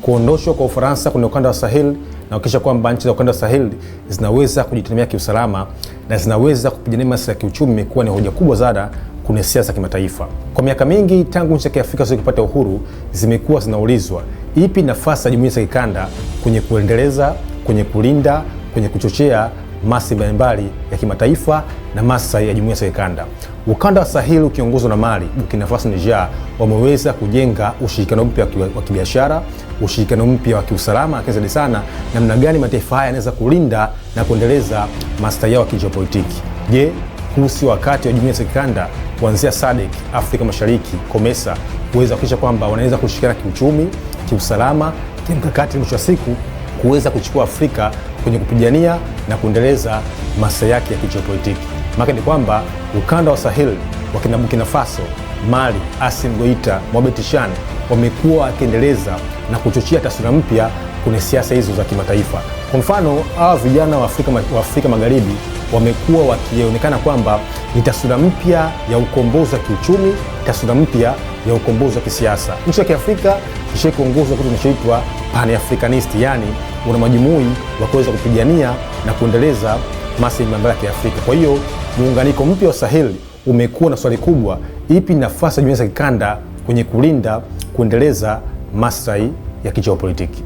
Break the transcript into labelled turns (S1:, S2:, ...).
S1: kuondoshwa kwa Ufaransa kwenye ukanda wa Sahel na kuhakikisha kwamba nchi za ukanda wa Sahel zinaweza kujitegemea kiusalama na zinaweza kupigania masuala ya kiuchumi imekuwa ni hoja kubwa sana kwenye siasa za kimataifa. Kwa miaka mingi tangu nchi za Kiafrika zilipopata uhuru zimekuwa zinaulizwa ipi nafasi ya jumuiya za kikanda kwenye kuendeleza, kwenye kulinda, kwenye kuchochea maslahi mbalimbali ya kimataifa na maslahi ya jumuiya za kikanda. Ukanda wa Sahel ukiongozwa na Mali, Burkina Faso na Niger wameweza kujenga ushirikiano mpya wa kibiashara, ushirikiano mpya wa kiusalama, lakini sana namna gani mataifa haya yanaweza kulinda na kuendeleza maslahi yao ya kijeopolitiki. Je, huu si wakati wa jumuiya za kikanda kuanzia SADC, Afrika Mashariki, COMESA kuweza kuhakikisha kwamba wanaweza kushirikiana kiuchumi, kiusalama, kimkakati, mwisho wa siku kuweza kuchukua Afrika kwenye kupigania na kuendeleza maslahi yake ya kijeopolitiki. Maana ni kwamba ukanda wa Sahel wakina Burkina Faso, Mali, Assimi Goïta, Mohamed Tishan wamekuwa wakiendeleza na kuchochea taswira mpya kwenye siasa hizo za kimataifa. Kwa mfano, hawa vijana wa Afrika Magharibi wamekuwa wakionekana kwamba ni taswira mpya ya ukombozi wa kiuchumi, taswira mpya ya ukombozi wa kisiasa. Nchi ya Kiafrika kisha kuongozwa kitu kinachoitwa Pan-Africanist, yani una majumui wa kuweza kupigania na kuendeleza maslahi mbalimbali ya Kiafrika. Kwa hiyo muunganiko mpya wa Sahel umekuwa na swali kubwa, ipi nafasi ya jumuiya za kikanda kwenye kulinda, kuendeleza maslahi ya kijeopolitiki.